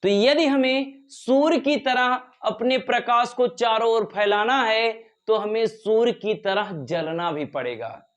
तो यदि हमें सूर्य की तरह अपने प्रकाश को चारों ओर फैलाना है तो हमें सूर्य की तरह जलना भी पड़ेगा।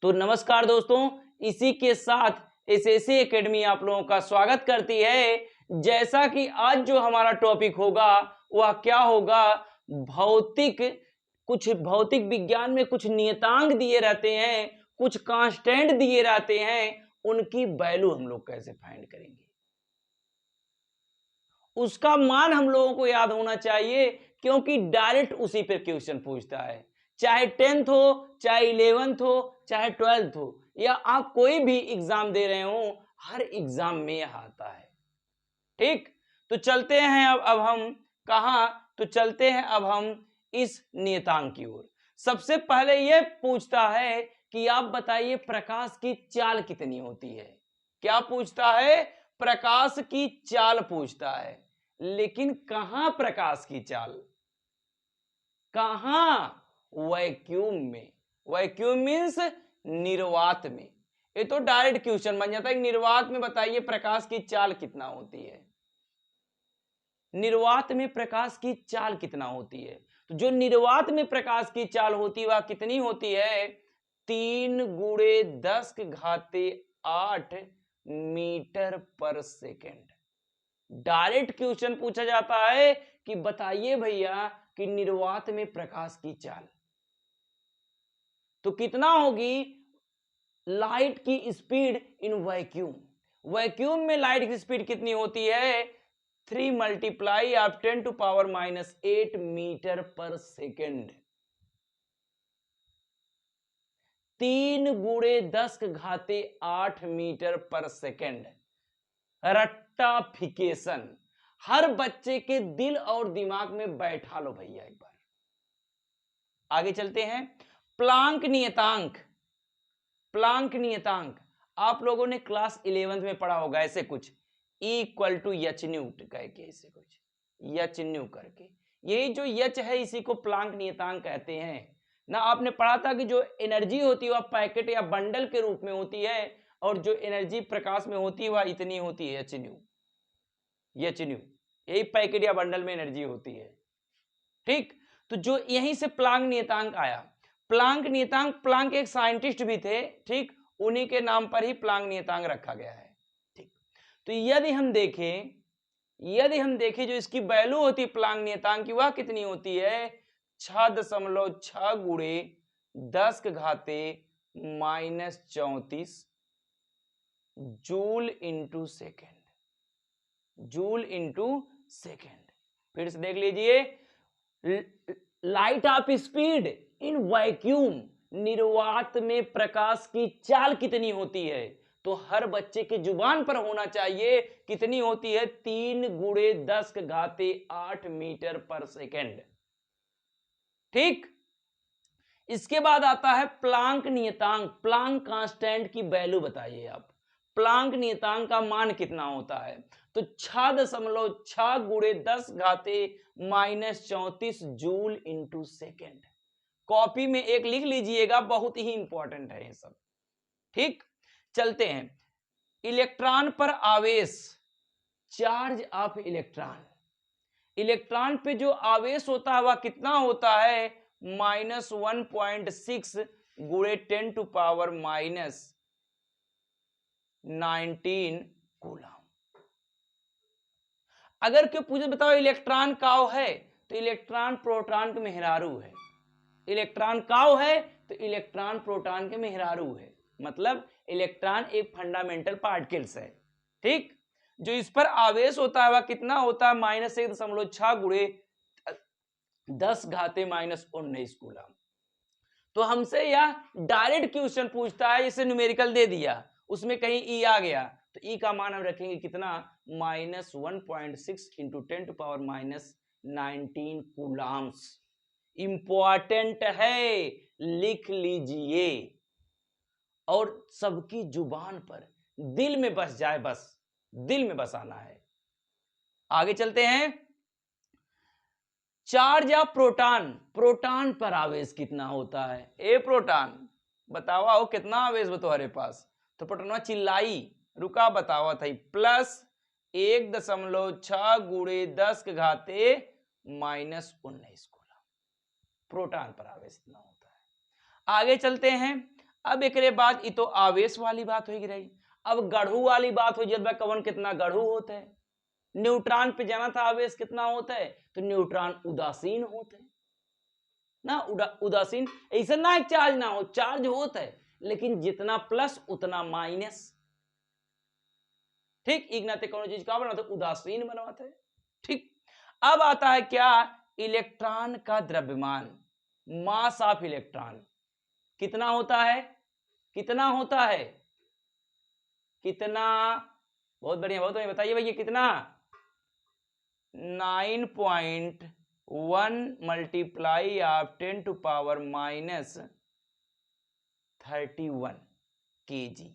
तो नमस्कार दोस्तों, इसी के साथ एसएससी एकेडमी आप लोगों का स्वागत करती है। जैसा कि आज जो हमारा टॉपिक होगा वह क्या होगा, भौतिक विज्ञान में कुछ नियतांक दिए रहते हैं, कुछ कांस्टेंट दिए रहते हैं, उनकी वैल्यू हम लोग कैसे फाइंड करेंगे, उसका मान हम लोगों को याद होना चाहिए, क्योंकि डायरेक्ट उसी पे क्वेश्चन पूछता है। चाहे 10th हो, चाहे 11th हो, चाहे 12th हो, या आप कोई भी एग्जाम दे रहे हो, हर एग्जाम में यह आता है। ठीक, तो चलते हैं अब हम कहां, तो चलते हैं अब हम इस नियतांक की ओर। सबसे पहले यह पूछता है कि आप बताइए प्रकाश की चाल कितनी होती है। क्या पूछता है? प्रकाश की चाल पूछता है। लेकिन कहां प्रकाश की चाल? कहां? वैक्यूम में। वैक्यूम मीन्स निर्वात में। ये तो डायरेक्ट क्वेश्चन बन जाता है, निर्वात में बताइए प्रकाश की चाल कितना होती है। निर्वात में प्रकाश की चाल कितना होती है? तो जो निर्वात में प्रकाश की चाल होती है वह कितनी होती है? 3 × 10⁸ मीटर पर सेकेंड। डायरेक्ट क्वेश्चन पूछा जाता है कि बताइए भैया कि निर्वात में प्रकाश की चाल तो कितना होगी? लाइट की स्पीड इन वैक्यूम। वैक्यूम में लाइट की स्पीड कितनी होती है? 3 × 10⁻⁸ मीटर पर सेकेंड। 3 × 10⁸ मीटर पर सेकेंड। रट्टाफिकेशन हर बच्चे के दिल और दिमाग में बैठा लो भैया एक बार। आगे चलते हैं। प्लांक नियतांक। प्लांक नियतांक आप लोगों ने क्लास 11th में पढ़ा होगा, ऐसे कुछ E = h न्यू करके, ऐसे कुछ h न्यू करके। यही जो h है इसी को प्लांक नियतांक कहते हैं ना। आपने पढ़ा था कि जो एनर्जी होती है वह पैकेट या बंडल के रूप में होती है, और जो एनर्जी प्रकाश में होती है वह इतनी होती है, h न्यू। यही पैकेट या बंडल में एनर्जी होती है। ठीक, तो जो यहीं से प्लांक नियतांक आया। प्लांक नियतांक, प्लांक एक साइंटिस्ट भी थे, ठीक, उन्हीं के नाम पर ही प्लांक नियतांक रखा गया है। ठीक, तो यदि हम देखें जो इसकी वैल्यू होती है प्लांक नियतांक की, वह कितनी होती है? 6.6 × 10⁻⁻34 जूल इंटू सेकेंड। फिर से देख लीजिए, light of speed in vacuum, निर्वात में प्रकाश की चाल कितनी होती है? तो हर बच्चे के जुबान पर होना चाहिए, कितनी होती है? 3 × 10⁸ मीटर पर सेकेंड। ठीक, इसके बाद आता है प्लांक नियतांक। प्लांक कांस्टेंट की वैल्यू बताइए आप। प्लांक नियतांक का मान कितना होता है? तो 6.6 × 10⁻⁻34 जूल इंटू सेकेंड। कॉपी में एक लिख लीजिएगा, बहुत ही इंपॉर्टेंट है ये सब। ठीक, चलते हैं। इलेक्ट्रॉन पर आवेश, चार्ज ऑफ इलेक्ट्रॉन। इलेक्ट्रॉन पे जो आवेश होता है वह कितना होता है? -1.6 × 10⁻⁻19 कूलम। अगर क्यों पूछे बताओ इलेक्ट्रॉन काव है, तो इलेक्ट्रॉन प्रोटॉन के मेहरारू है। इलेक्ट्रॉन काव है तो इलेक्ट्रॉन प्रोटॉन के मेहरारू है, मतलब इलेक्ट्रॉन एक फंडामेंटल पार्टिकल्स है। ठीक, जो इस पर आवेश होता है वह कितना होता है? -1.6 × 10⁻⁻19 कूलम। तो हमसे यह डायरेक्ट क्वेश्चन पूछता है, इसे न्यूमेरिकल दे दिया, उसमें कहीं ई आ गया तो ई का मान हम रखेंगे कितना? -1.6 × 10⁻⁻19 कूलम्स। इंपॉर्टेंट है, लिख लीजिए और सबकी जुबान पर, दिल में बस जाए, बस दिल में बसाना है। आगे चलते हैं। Charge of proton. प्रोटॉन पर आवेश कितना होता है? ए प्रोटॉन बताओ आओ कितना आवेश हो तुम्हारे पास? तो प्रोटॉन चिल्लाई, रुका बतावा था, 1.6 गुणे 10 के घाते -19 कूलम प्रोटॉन पर आवेश इतना होता है। आगे चलते हैं। अब एक बाद ये तो आवेश वाली बात होगी रही। अब गढ़ू वाली बात हो जब कवन कितना गढ़ू होता है। न्यूट्रॉन पे जाना था आवेश कितना होता है, तो न्यूट्रॉन उदासीन होते हैं ना, उदासीन ऐसा ना चार्ज ना हो, चार्ज होता है लेकिन जितना प्लस उतना माइनस। ठीक, एक नाते कौन चीज का बनाते उदासीन बनवाते हैं। ठीक, अब आता है क्या, इलेक्ट्रॉन का द्रव्यमान, मास ऑफ इलेक्ट्रॉन कितना होता है, कितना होता है, कितना, बहुत बढ़िया बहुत बढ़िया, बताइए भैया कितना, 9.1 multiply of 10 to power -31 kg।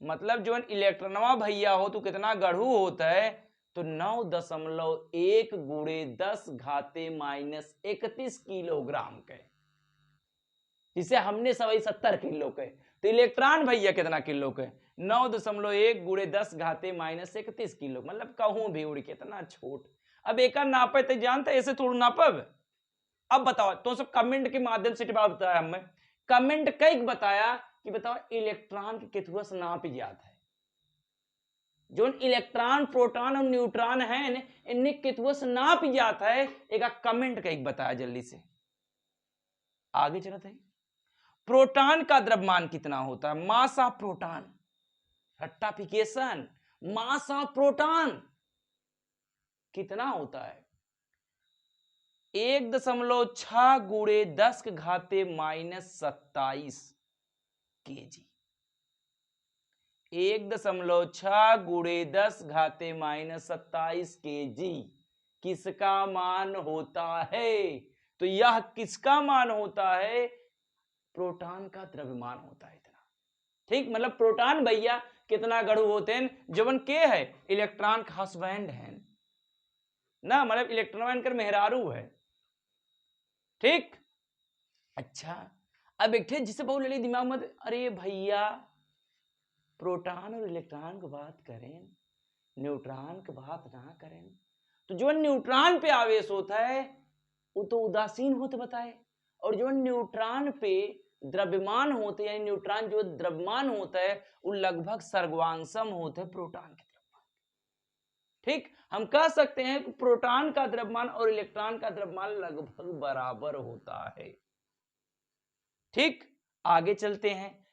मतलब जो इलेक्ट्रॉनवा भैया हो तो कितना गढ़ू होता है, तो 9.1 गुणे 10 घाते -31 किलोग्राम के, जिसे हमने सभी 70 किलो के, तो इलेक्ट्रॉन भैया कितना किलो के, 9.1 गुणे 10 घाते -31 किलो, मतलब कहूं भी उड़ कितना छोट। अब एक नापे तो जानते ऐसे थोड़ा नापब। अब बताओ तो सब कमेंट के माध्यम से बताया हमें, कमेंट कई बताया कि बताओ इलेक्ट्रॉन के कितुआ से नाप जाता है, जो इलेक्ट्रॉन प्रोटॉन और न्यूट्रॉन है इन्हें कितुआ से नाप जाता है, एक कमेंट कई बताया जल्दी से। आगे चलते हैं। प्रोटॉन का द्रव्यमान कितना होता है, मास ऑफ प्रोटॉन, रट्टाफिकेशन, मास ऑफ प्रोटॉन कितना होता है, 1.6 गुणे 10 के घाते -27 kg। 1.6 गुणे 10 घाते -27 kg किसका मान होता है, तो यह किसका मान होता है, प्रोटॉन का द्रव्यमान होता है इतना। ठीक, मतलब प्रोटॉन भैया कितना गढ़ू होते हैं, जवन के है इलेक्ट्रॉन का हस्बैंड है ना, मतलब इलेक्ट्रॉन कर मेहरारू है। ठीक, अच्छा, अब एक जिसे बहुत ले दिमाग में, अरे भैया प्रोटॉन और इलेक्ट्रॉन की बात करें, न्यूट्रॉन की बात ना करें, तो जो न्यूट्रॉन पे आवेश होता है वो तो उदासीन होते बताए, और जो न्यूट्रॉन पे द्रव्यमान होते हैं, न्यूट्रॉन जो द्रव्यमान होता है वो लगभग सर्वांशम होते हैं प्रोटॉन के द्रव्यमान। ठीक, हम कह सकते हैं कि प्रोटॉन का द्रव्यमान और इलेक्ट्रॉन का द्रव्यमान लगभग बराबर होता है। ठीक, आगे चलते हैं।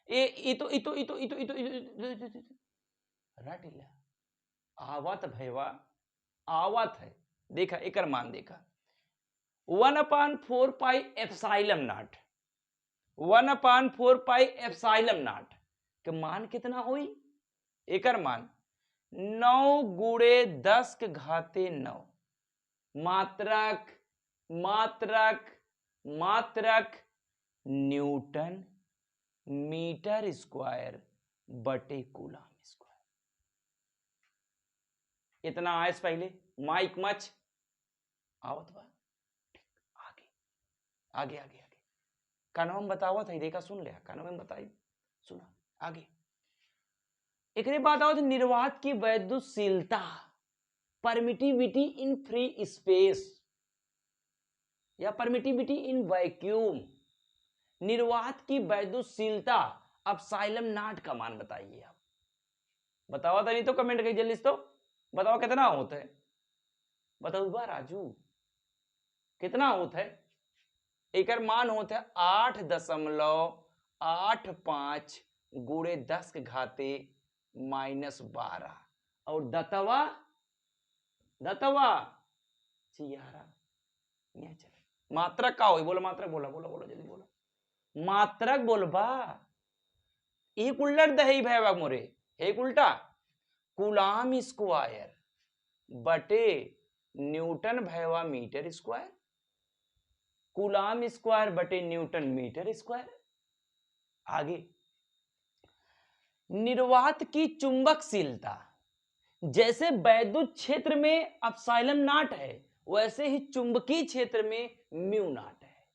आवत भैया आवत है, देखा एक मान देखा 1/4 pi epsilon not, 1/4 pi epsilon not के मान कितना हुई, एक मान 9 गुणे 10 के घाते 9, मात्रक मात्रक मात्रक न्यूटन मीटर स्क्वायर बटे कूलम स्क्वायर। इतना आयस पहले माइक मच आवत बा। आगे आगे आगे आगे कानवा में बतावत है, देखा सुन लिया, कानवा में बताई सुना। आगे एक बात आवत निर्वात की वैद्युतशीलता, परमिटिविटी इन फ्री स्पेस या परमिटिविटी इन वैक्यूम, निर्वात की वैद्युतशीलता एप्सिलॉन नॉट का मान बताइए आप। बताओ तो नहीं तो कमेंट करिए जल्दी से, तो बताओ कितना होता है, बताओ बा राजू कितना होता है। एक मान होता है 8.85 गुणे 10 के घाते -12, और दतवा दतवा 11। मात्रक का हो, बोलो मात्रक, बोला बोलो बोलो जल्दी बोलो, मात्रक बोलबा, एक उल्टा दही भैया मोरे, एक उल्टा कूलम स्क्वायर बटे न्यूटन भैया मीटर स्क्वायर, कूलम स्क्वायर बटे न्यूटन मीटर स्क्वायर। आगे निर्वात की चुंबकशीलता, जैसे वैद्युत क्षेत्र में एप्सिलॉन नॉट है वैसे ही चुंबकीय क्षेत्र में म्यू नॉट है।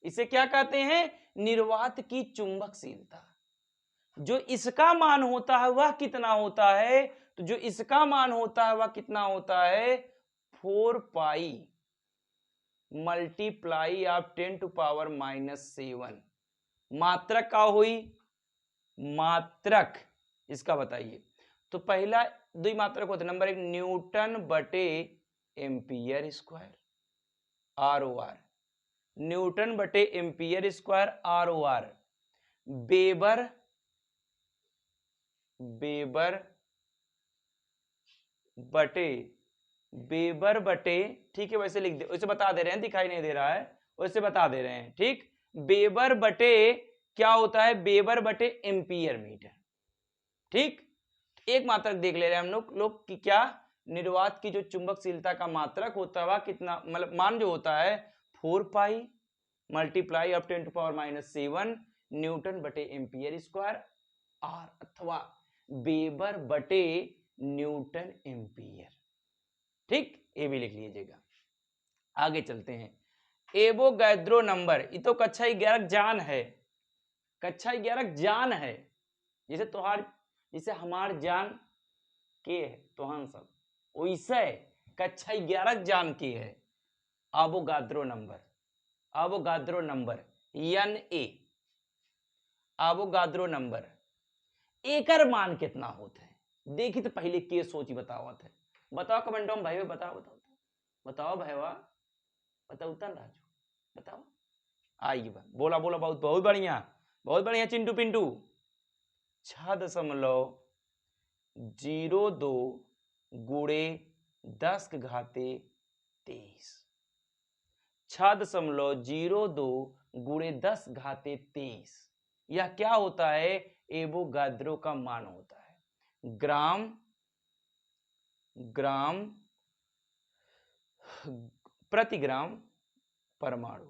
इसे क्या कहते हैं, निर्वात की चुंबकशीलता। जो इसका मान होता है वह कितना होता है, तो जो इसका मान होता है वह कितना होता है 4 पाई मल्टीप्लाई ऑफ 10⁻⁻7। मात्रक का हुई मात्रक इसका बताइए। तो पहला दो मात्रक होते नंबर एक न्यूटन बटे एम्पियर स्क्वायर ROR, न्यूटन बटे एम्पियर स्क्वायर ROR, वेबर बटे ठीक है वैसे लिख दे, वैसे बता दे रहे हैं, दिखाई नहीं दे रहा है वैसे बता दे रहे हैं। ठीक, वेबर बटे क्या होता है वेबर बटे एम्पियर मीटर। ठीक, एक मात्रक देख ले रहे हैं हम लोग कि क्या निर्वात की जो चुंबकशीलता का मात्रक होता है कितना, मतलब मान जो होता है 4 पाई मल्टीप्लाई ऑफ 10⁻⁻7 न्यूटन बटे एम्पियर स्क्वायर R अथवा वेबर बटे न्यूटन एम्पियर। ठीक, ये भी लिख लीजिएगा। आगे चलते हैं, एवोगैड्रो नंबर, ये तो कक्षा 11 जान है, कक्षा 11 जान है, जैसे तोहार जैसे हमार जान के है तोहन सब वैसे कक्षा 11 जान की है। Avogadro number, Avogadro number Na, Avogadro number एकर मान कितना होता है देखी तो पहले के सोची बतावत है। बताओ कमेंटों में भाई, बताओ बताओ भाईवा, बताओ तन राजू बताओ। आइए बोला बोला, बहुत बहुत बढ़िया चिंटू पिंटू। 6.02 गुणे 10⁻23, 6.02 गुणे 10⁻23 यह क्या होता है एवोगैड्रो का मान होता है ग्राम प्रति ग्राम परमाणु,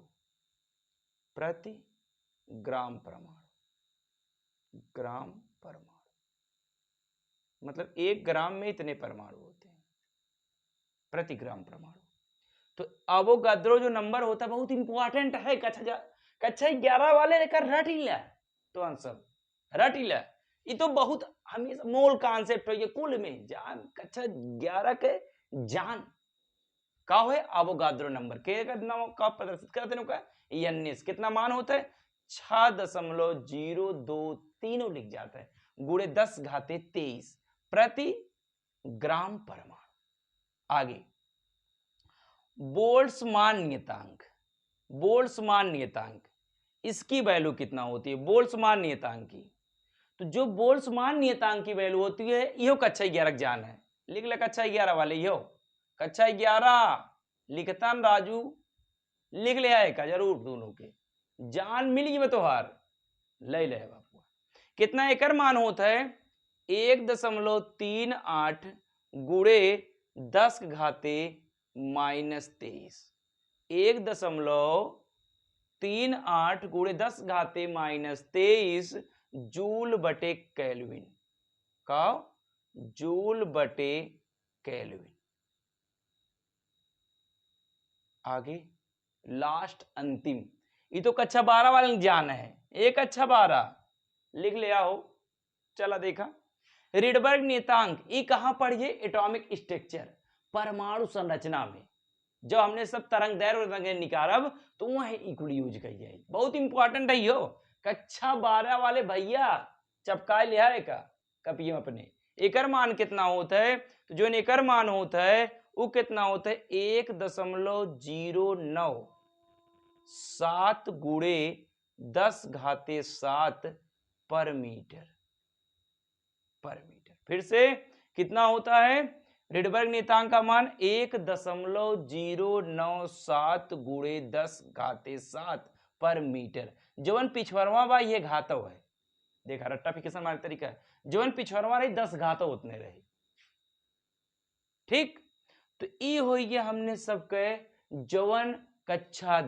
प्रति ग्राम परमाणु, मतलब 1 ग्राम में इतने परमाणु होते हैं प्रति ग्राम परमाणु। तो एवोगैड्रो जो नंबर होता है बहुत इंपॉर्टेंट है, कक्षा 11 वाले लेकर रट ही ले, तो आंसर रट ही ले, ये तो बहुत हमेशा मोल कॉन्सेप्ट है ये कुल में जान, कक्षा 11 के जान का है एवोगैड्रो नंबर के का प्रदर्शित करते हैं का एनएस कितना मान होता है 6.02 तीनों लिख जाता है गुणे 10⁻23 प्रति ग्राम परमाणु। आगे बोल्ट्जमान नियतांक, बोल्ट्जमान नियतांक इसकी वैल्यू कितना होती है बोल्ट्जमान नियतांक की। तो जो बोल्ट्जमान नियतांक की वैल्यू होती है यो कक्षा 11 जान है, लिख ले कक्षा 11 वाले यो कक्षा 11 लिखता राजू, लिख ले आएगा जरूर, दोनों के जान मिली में तोहार ले ले बापू। कितना एकर मान होता है 1.38 गुणे 10⁻⁻23, 1.38 गुणे 10⁻⁻23 जूल बटे केल्विन का, जूल बटे केल्विन। आगे लास्ट अंतिम, ये तो कक्षा 12 वाले जान है, एक कक्षा 12 लिख ले आओ। चला देखा रिडबर्ग नियतांक ये कहां पढ़िए एटॉमिक स्ट्रक्चर परमाणु संरचना में, जब हमने सब तरंग दैर्घ्य निकालब तो वह इक्वल यूज करिए, बहुत इंपॉर्टेंट है यो कक्षा 12 वाले भैया चपका लिया है का कपियों अपने। एकर मान कितना होता है, तो जो एकर मान होता है वो कितना होता है 1.09 गुणे 10⁻7 पर मीटर, फिर से कितना होता है रिडबर्ग नियतांक का मान 1.097 गुणे 10⁻7 पर मीटर। जवन पिछवरवा बा ये घातव है, देखा रट्टाफिकेशन वाला तरीका है, जवन पिछवरवा रही 10 घातव उतने रही। ठीक, तो ये हो गया हमने सबके जवन कक्षा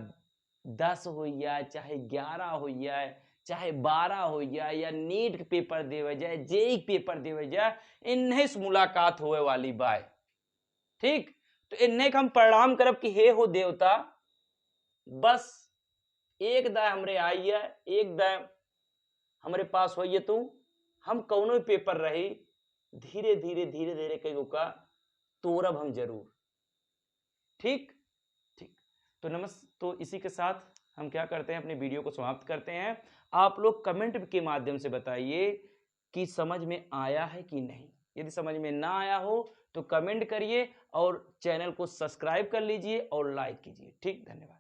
10 हो जाए चाहे 11 हो जाए चाहे 12 हो जाए या नीट के पेपर देवे जाए जेई पेपर देवे जाए, इन्हें से मुलाकात होए वाली बाय। ठीक, तो इन्हें हम प्रणाम करब कि हे हो देवता बस एक दाय हमरे आई है, एक दाय हमरे पास होइए तू, हम कौनो पेपर रही धीरे धीरे कईयों का तोड़ब हम जरूर। ठीक ठीक। तो इसी के साथ हम क्या करते हैं, अपने वीडियो को समाप्त करते हैं। आप लोग कमेंट के माध्यम से बताइए कि समझ में आया है कि नहीं। यदि समझ में ना आया हो तो कमेंट करिए और चैनल को सब्सक्राइब कर लीजिए और लाइक कीजिए। ठीक, धन्यवाद।